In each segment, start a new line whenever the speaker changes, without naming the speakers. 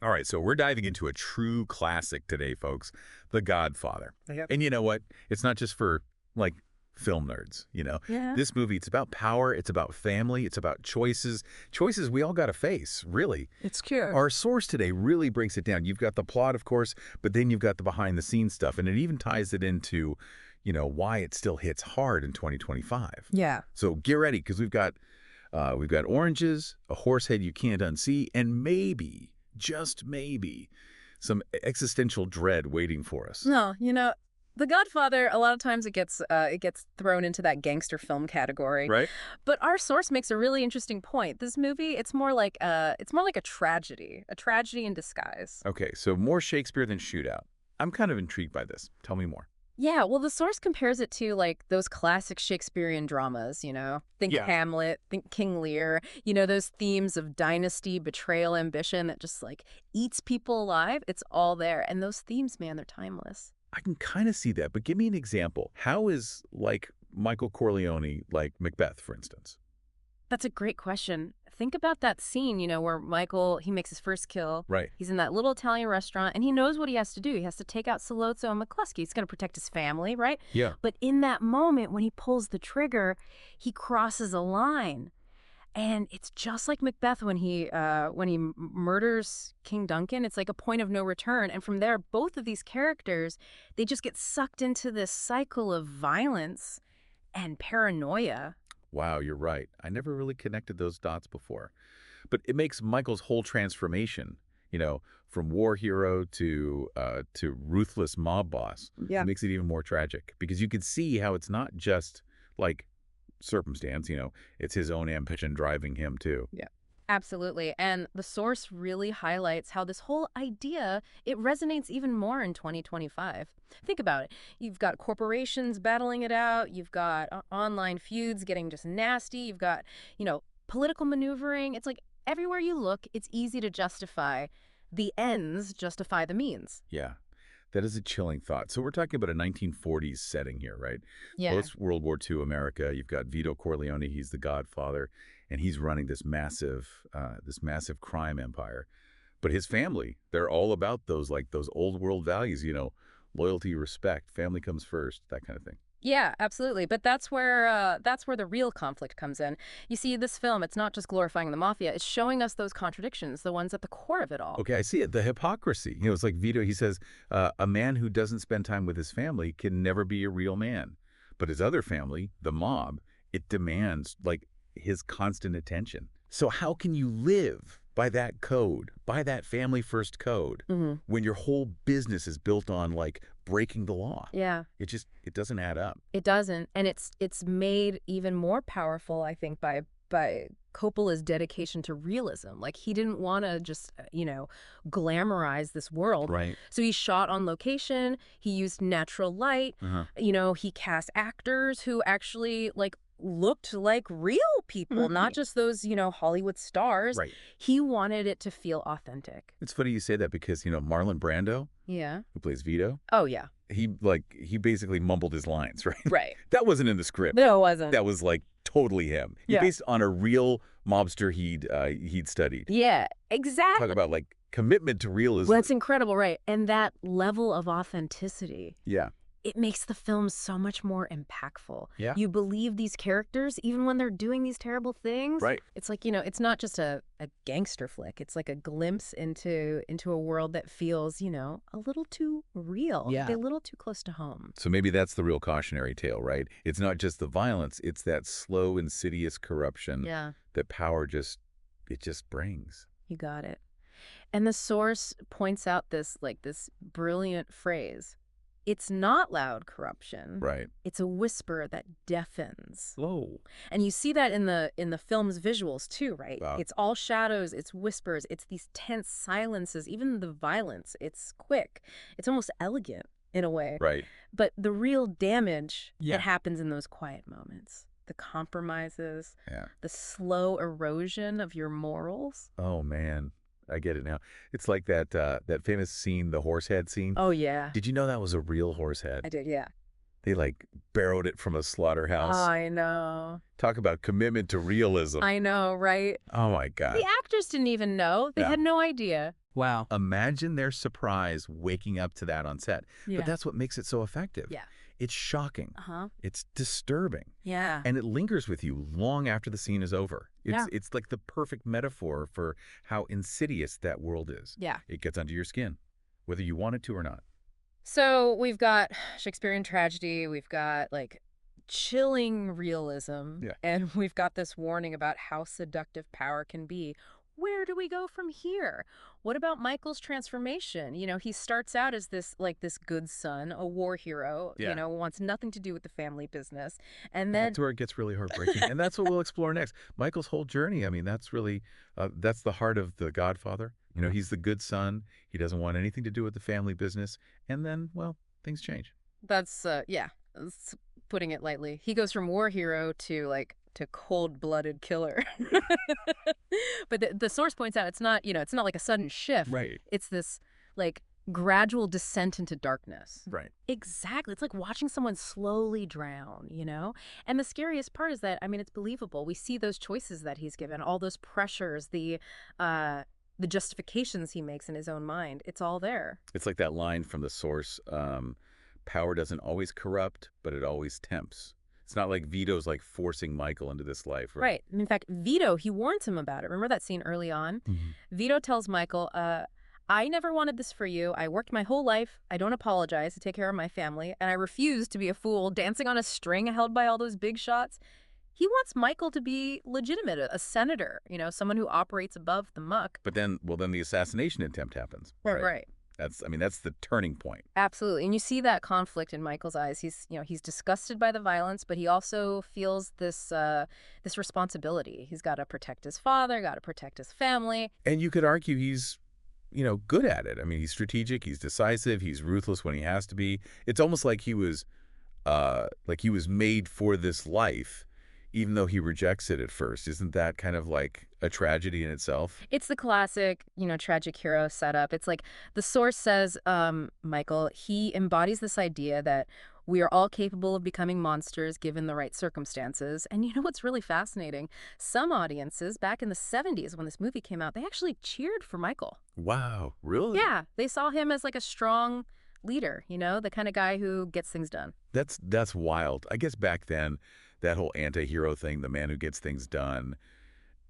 All right, so we're diving into a true classic today, folks, The Godfather.
Yep.
And you know what? It's not just for, like, film nerds.
Yeah.
This movie, it's about power, it's about family, it's about choices. Choices we all got to face, really.
It's cute.
Our source today really breaks it down. You've got the plot, of course, but then you've got the behind-the-scenes stuff, and it even ties it into, why it still hits hard in 2025.
Yeah.
So get ready, because we've got oranges, a horse head you can't unsee, and maybe, just maybe, some existential dread waiting for us.
No, The Godfather, a lot of times it gets thrown into that gangster film category.
Right?
But our source makes a really interesting point. This movie, it's more like a tragedy in disguise.
Okay, so more Shakespeare than Shootout. I'm kind of intrigued by this. Tell me more.
Yeah, well, the source compares it to, like, those classic Shakespearean dramas, Think
Yeah.
Hamlet, think King Lear, those themes of dynasty, betrayal, ambition that just, like, eats people alive. It's all there. And those themes, man, they're timeless.
I can kind of see that, but give me an example. How is, like, Michael Corleone, like Macbeth, for instance?
That's a great question. Think about that scene, where Michael, he makes his first kill.
Right.
He's in that little Italian restaurant, and he knows what he has to do. He has to take out Sollozzo and McCluskey. He's going to protect his family, right?
Yeah.
But in that moment, when he pulls the trigger, he crosses a line. And it's just like Macbeth when he murders King Duncan. It's like a point of no return. And from there, both of these characters, they just get sucked into this cycle of violence and paranoia.
Wow, you're right. I never really connected those dots before. But it makes Michael's whole transformation, from war hero to ruthless mob boss.
Yeah.
It makes it even more tragic because you can see how it's not just like circumstance, it's his own ambition driving him too.
Yeah. Absolutely. And the source really highlights how this whole idea, it resonates even more in 2025. Think about it. You've got corporations battling it out. You've got online feuds getting just nasty. You've got, political maneuvering. It's like everywhere you look, it's easy to justify the ends justify the means.
Yeah. That is a chilling thought. So we're talking about a 1940s setting here, right?
Yeah.
Post-World War II America. You've got Vito Corleone. He's the Godfather, and he's running this massive crime empire. But his family, they're all about those old world values, loyalty, respect, family comes first, that kind of thing.
Yeah, absolutely. But that's where the real conflict comes in. You see, this film, it's not just glorifying the mafia. It's showing us those contradictions, the ones at the core of it all.
Okay, I see it. The hypocrisy. It's like Vito, he says, a man who doesn't spend time with his family can never be a real man. But his other family, the mob, it demands, like, his constant attention. So how can you live by that code, by that family first code, when your whole business is built on, like, breaking the law?
Yeah.
It doesn't add up.
It doesn't. And it's made even more powerful, I think, by Coppola's dedication to realism. Like, he didn't want to just, glamorize this world.
Right.
So he shot on location. He used natural light. He cast actors who actually, like, looked like real people, not just those, Hollywood stars.
Right.
He wanted it to feel authentic.
It's funny you say that because, Marlon Brando,
Yeah.
who plays Vito,
Oh, yeah.
he basically mumbled his lines, right?
Right.
That wasn't in the script.
No, it wasn't.
That was, like, totally him. He
Yeah.
based on a real mobster he'd studied.
Yeah, exactly.
Talk about, like, commitment to realism.
Well, that's incredible, right? And that level of authenticity,
Yeah.
it makes the film so much more impactful.
Yeah.
You believe these characters even when they're doing these terrible things.
Right.
It's like, it's not just a gangster flick. It's like a glimpse into a world that feels, a little too real.
Yeah.
A little too close to home.
So maybe that's the real cautionary tale, right? It's not just the violence, it's that slow, insidious corruption
Yeah.
that power just brings.
You got it. And the source points out this brilliant phrase. It's not loud corruption.
Right.
It's a whisper that deafens.
Whoa.
And you see that in the film's visuals too, right?
Wow.
It's all shadows, it's whispers, it's these tense silences, even the violence. It's quick. It's almost elegant in a way.
Right.
But the real damage,
Yeah.
it happens in those quiet moments. The compromises,
Yeah.
the slow erosion of your morals.
Oh, man. I get it now. It's like that famous scene, the horse head scene.
Oh, yeah.
Did you know that was a real horse head?
I did, yeah.
They, like, borrowed it from a slaughterhouse.
I know.
Talk about commitment to realism.
I know, right?
Oh, my God.
The actors didn't even know. They
Yeah.
had no idea. Wow.
Imagine their surprise waking up to that on set. But
Yeah.
that's what makes it so effective.
Yeah.
It's shocking.
Uh-huh.
It's disturbing.
Yeah.
And it lingers with you long after the scene is over.
Yeah.
It's like the perfect metaphor for how insidious that world is.
Yeah.
It gets under your skin, whether you want it to or not.
So we've got Shakespearean tragedy, we've got like chilling realism,
Yeah.
and we've got this warning about how seductive power can be. Where do we go from here? What about Michael's transformation? He starts out as this good son, a war hero,
Yeah.
wants nothing to do with the family business. And
That's
then
where it gets really heartbreaking. And that's what we'll explore next. Michael's whole journey, I mean, that's really, that's the heart of the Godfather. He's the good son. He doesn't want anything to do with the family business. And then, well, things change.
yeah, that's putting it lightly. He goes from war hero to cold-blooded killer. But the source points out it's not like a sudden shift.
Right.
It's this like gradual descent into darkness.
Right.
Exactly. It's like watching someone slowly drown. And the scariest part is that, I mean, it's believable. We see those choices that he's given, all those pressures, the justifications he makes in his own mind. It's all there.
It's like that line from the source, power doesn't always corrupt, but it always tempts. It's not like Vito's like forcing Michael into this life.
Right. In fact, Vito, he warns him about it. Remember that scene early on?
Mhm.
Vito tells Michael, I never wanted this for you. I worked my whole life. I don't apologize to take care of my family. And I refuse to be a fool dancing on a string held by all those big shots. He wants Michael to be legitimate, a senator, someone who operates above the muck.
But then, well, then the assassination attempt happens.
Right.
That's the turning point.
Absolutely. And you see that conflict in Michael's eyes. He's disgusted by the violence, but he also feels this responsibility. He's got to protect his father, got to protect his family.
And you could argue he's, good at it. I mean, he's strategic, he's decisive, he's ruthless when he has to be. It's almost like he was made for this life, even though he rejects it at first. Isn't that kind of like a tragedy in itself?
It's the classic, tragic hero setup. It's like the source says, Michael, he embodies this idea that we are all capable of becoming monsters given the right circumstances. And you know what's really fascinating? Some audiences back in the 70s when this movie came out, they actually cheered for Michael.
Wow, really?
Yeah, they saw him as like a strong leader, the kind of guy who gets things done.
That's wild. I guess back then, that whole anti-hero thing, the man who gets things done,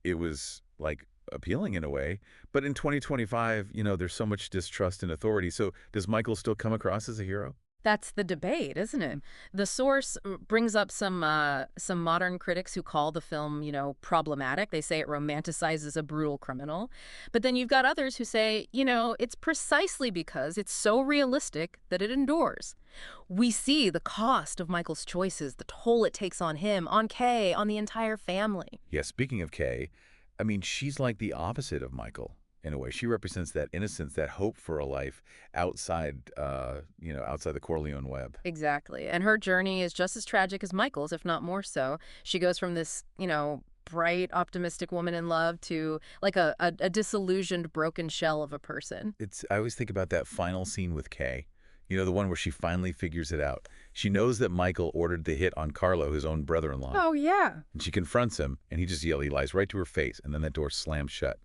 it was like appealing in a way. But in 2025, there's so much distrust in authority. So does Michael still come across as a hero?
That's the debate, isn't it? The source brings up some modern critics who call the film, problematic. They say it romanticizes a brutal criminal. But then you've got others who say, it's precisely because it's so realistic that it endures. We see the cost of Michael's choices, the toll it takes on him, on Kay, on the entire family.
Yeah, speaking of Kay, I mean, she's like the opposite of Michael. In a way, she represents that innocence, that hope for a life outside, outside the Corleone web.
Exactly. And her journey is just as tragic as Michael's, if not more so. She goes from this, bright, optimistic woman in love to like a disillusioned, broken shell of a person.
I always think about that final scene with Kay. The one where she finally figures it out. She knows that Michael ordered the hit on Carlo, his own brother-in-law.
Oh, yeah.
And she confronts him, and he lies right to her face, and then that door slams shut.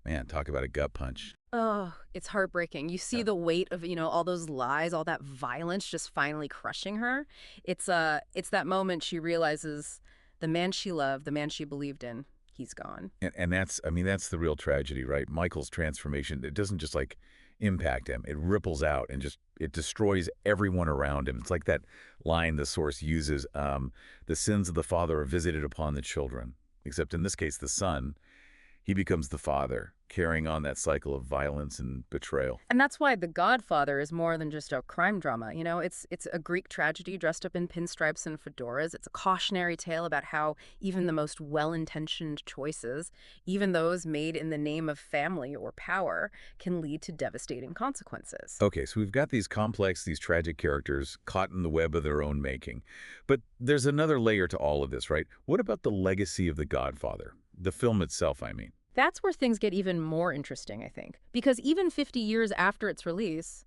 Man, talk about a gut punch.
Oh, it's heartbreaking. You see the weight of, all those lies, all that violence just finally crushing her. It's that moment she realizes the man she loved, the man she believed in, he's gone.
And that's the real tragedy, right? Michael's transformation, it doesn't just like impact him. It ripples out and it destroys everyone around him. It's like that line the source uses, the sins of the father are visited upon the children, except in this case, the son. He becomes the father, carrying on that cycle of violence and betrayal.
And that's why The Godfather is more than just a crime drama. It's a Greek tragedy dressed up in pinstripes and fedoras. It's a cautionary tale about how even the most well-intentioned choices, even those made in the name of family or power, can lead to devastating consequences.
Okay, so we've got these tragic characters caught in the web of their own making. But there's another layer to all of this, right? What about the legacy of The Godfather? The film itself, I mean.
That's where things get even more interesting, I think. Because even 50 years after its release,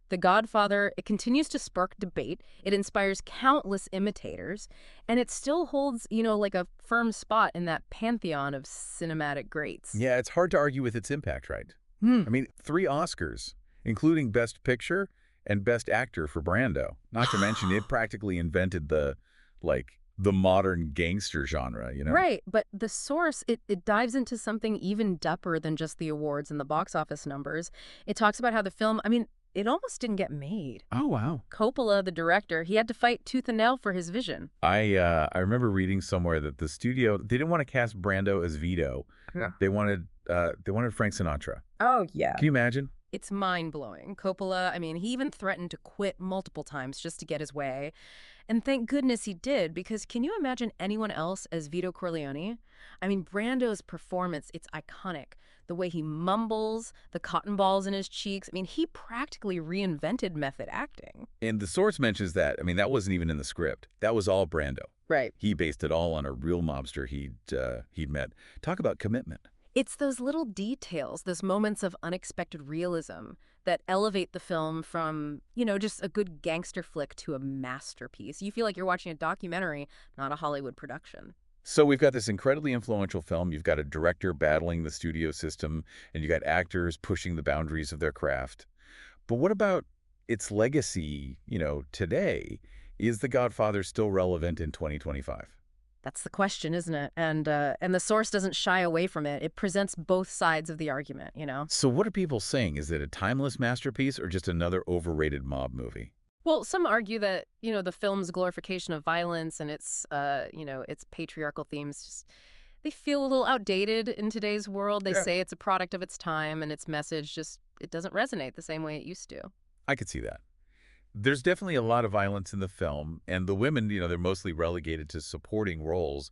The Godfather, it continues to spark debate. It inspires countless imitators. And it still holds, like a firm spot in that pantheon of cinematic greats.
Yeah, it's hard to argue with its impact, right?
Hmm.
I mean, 3 Oscars, including Best Picture and Best Actor for Brando. Not to mention it practically invented the modern gangster genre, you know?
Right, but the source, it dives into something even depper than just the awards and the box office numbers. It talks about how the film, I mean, it almost didn't get made.
Oh, wow.
Coppola, the director, he had to fight tooth and nail for his vision.
I remember reading somewhere that the studio, they didn't want to cast Brando as Vito.
Yeah.
They wanted Frank Sinatra.
Oh, yeah.
Can you imagine?
It's mind-blowing. Coppola, I mean, he even threatened to quit multiple times just to get his way. And thank goodness he did, because can you imagine anyone else as Vito Corleone? I mean, Brando's performance, it's iconic. The way he mumbles, the cotton balls in his cheeks. I mean, he practically reinvented method acting.
And the source mentions that. I mean, that wasn't even in the script. That was all Brando.
Right.
He based it all on a real mobster he'd met. Talk about commitment.
It's those little details, those moments of unexpected realism that elevate the film from, just a good gangster flick to a masterpiece. You feel like you're watching a documentary, not a Hollywood production.
So we've got this incredibly influential film. You've got a director battling the studio system, and you got actors pushing the boundaries of their craft. But what about its legacy, today? Is The Godfather still relevant in 2025?
That's the question, isn't it? And the source doesn't shy away from it. It presents both sides of the argument.
So what are people saying? Is it a timeless masterpiece or just another overrated mob movie?
Well, some argue that, the film's glorification of violence and its patriarchal themes they feel a little outdated in today's world. They
Yeah.
say it's a product of its time and its message it doesn't resonate the same way it used to.
I could see that. There's definitely a lot of violence in the film, and the women, they're mostly relegated to supporting roles.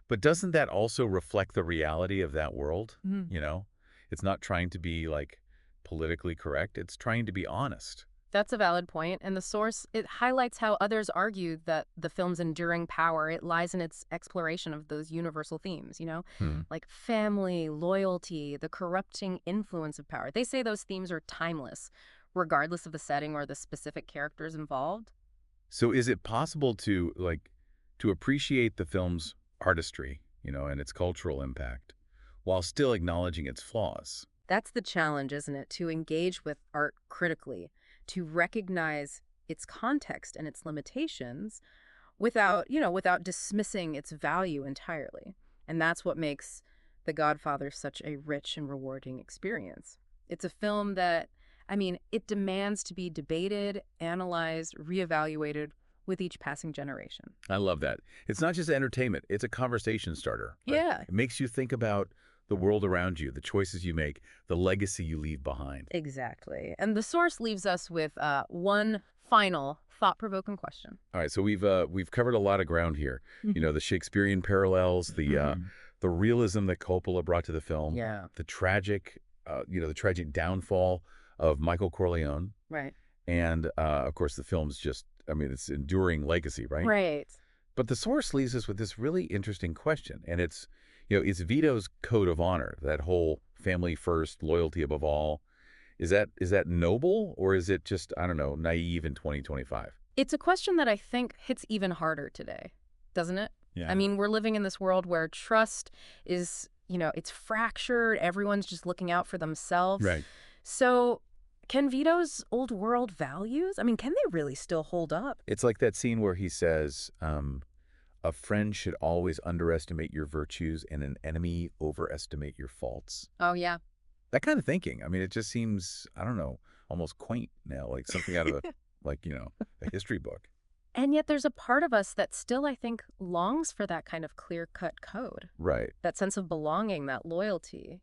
But doesn't that also reflect the reality of that world?
Mhm.
You know, it's not trying to be like politically correct. It's trying to be honest.
That's a valid point, and the source, it highlights how others argue that the film's enduring power, it lies in its exploration of those universal themes,
Hmm.
like family, loyalty, the corrupting influence of power. They say those themes are timeless, regardless of the setting or the specific characters involved.
So is it possible to appreciate the film's artistry, and its cultural impact while still acknowledging its flaws?
That's the challenge, isn't it? To engage with art critically, to recognize its context and its limitations without dismissing its value entirely. And that's what makes The Godfather such a rich and rewarding experience. It's a film that, I mean, it demands to be debated, analyzed, reevaluated with each passing generation.
I love that. It's not just entertainment. It's a conversation starter. Right?
Yeah.
It makes you think about the world around you, the choices you make, the legacy you leave behind.
Exactly. And the source leaves us with one final thought-provoking question.
All right, so we've covered a lot of ground here. The Shakespearean parallels, the realism that Coppola brought to the film,
Yeah.
the tragic downfall of Michael Corleone,
Right.
and of course the film's it's enduring legacy, right?
Right.
But the source leaves us with this really interesting question, and it's Vito's code of honor, that whole family first, loyalty above all. Is that noble, or is it just, I don't know, naive in 2025?
It's a question that I think hits even harder today, doesn't it?
Yeah.
I mean, we're living in this world where trust is, it's fractured. Everyone's just looking out for themselves.
Right.
So can Vito's old world values, I mean, can they really still hold up?
It's like that scene where he says, a friend should always underestimate your virtues and an enemy overestimate your faults.
Oh, yeah.
That kind of thinking. I mean, it just seems, I don't know, almost quaint now, like something out of a history book.
And yet there's a part of us that still, I think, longs for that kind of clear-cut code,
Right.
that sense of belonging, that loyalty.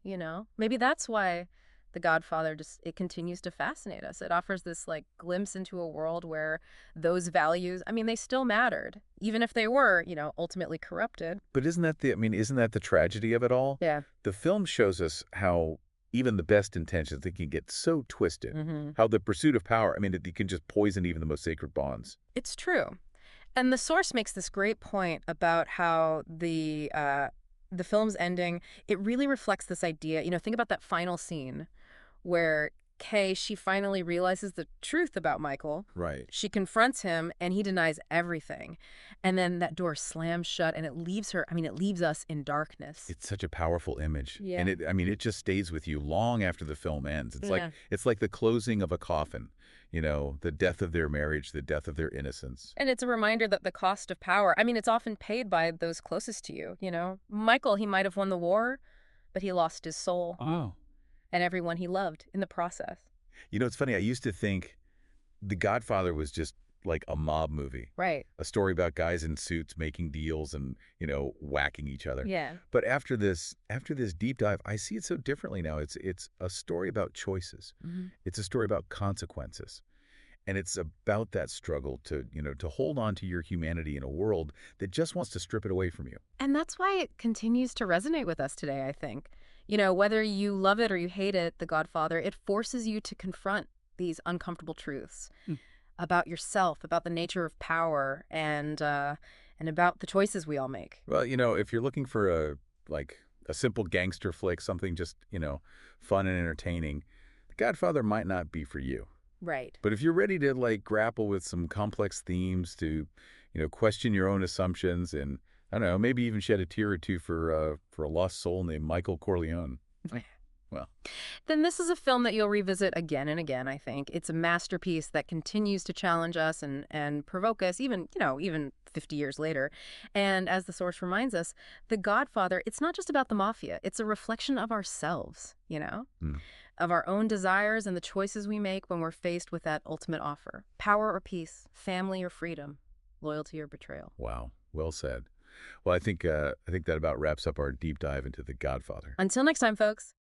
Maybe that's why The Godfather it continues to fascinate us. It offers this glimpse into a world where those values, I mean, they still mattered, even if they were, ultimately corrupted.
But isn't that the tragedy of it all?
Yeah.
The film shows us how even the best intentions, they can get so twisted.
Mm-hmm.
How the pursuit of power, it can just poison even the most sacred bonds.
It's true. And the source makes this great point about how the film's ending, it really reflects this idea. Think about that final scene where Kay, she finally realizes the truth about Michael.
Right.
She confronts him, and he denies everything. And then that door slams shut, and it leaves her, I mean, it leaves us in darkness.
It's such a powerful image. And
Yeah.
I mean, it just stays with you long after the film ends.
Yeah.
It's like the closing of a coffin, the death of their marriage, the death of their innocence.
And it's a reminder that the cost of power, I mean, it's often paid by those closest to you. Michael, he might have won the war, but he lost his soul
Oh.
and everyone he loved in the process.
It's funny. I used to think The Godfather was just like a mob movie,
Right.
a story about guys in suits making deals and, whacking each other.
Yeah.
But after this deep dive, I see it so differently now. It's a story about choices.
Hmm.
It's a story about consequences. And it's about that struggle to hold on to your humanity in a world that just wants to strip it away from you.
And that's why it continues to resonate with us today, I think. Whether you love it or you hate it, The Godfather, it forces you to confront these uncomfortable truths
Hmm.
about yourself, about the nature of power, and about the choices we all make.
Well, if you're looking for a simple gangster flick, something just, fun and entertaining, The Godfather might not be for you.
Right.
But if you're ready to grapple with some complex themes, to question your own assumptions, and I don't know, maybe even shed a tear or two for a lost soul named Michael Corleone. Well,
Then this is a film that you'll revisit again and again, I think. It's a masterpiece that continues to challenge us and provoke us, even 50 years later. And as the source reminds us, The Godfather, it's not just about the mafia. It's a reflection of ourselves,
hmm,
of our own desires and the choices we make when we're faced with that ultimate offer. Power or peace, family or freedom, loyalty or betrayal.
wow, well said. Well, I think that about wraps up our deep dive into The Godfather.
Until next time, folks.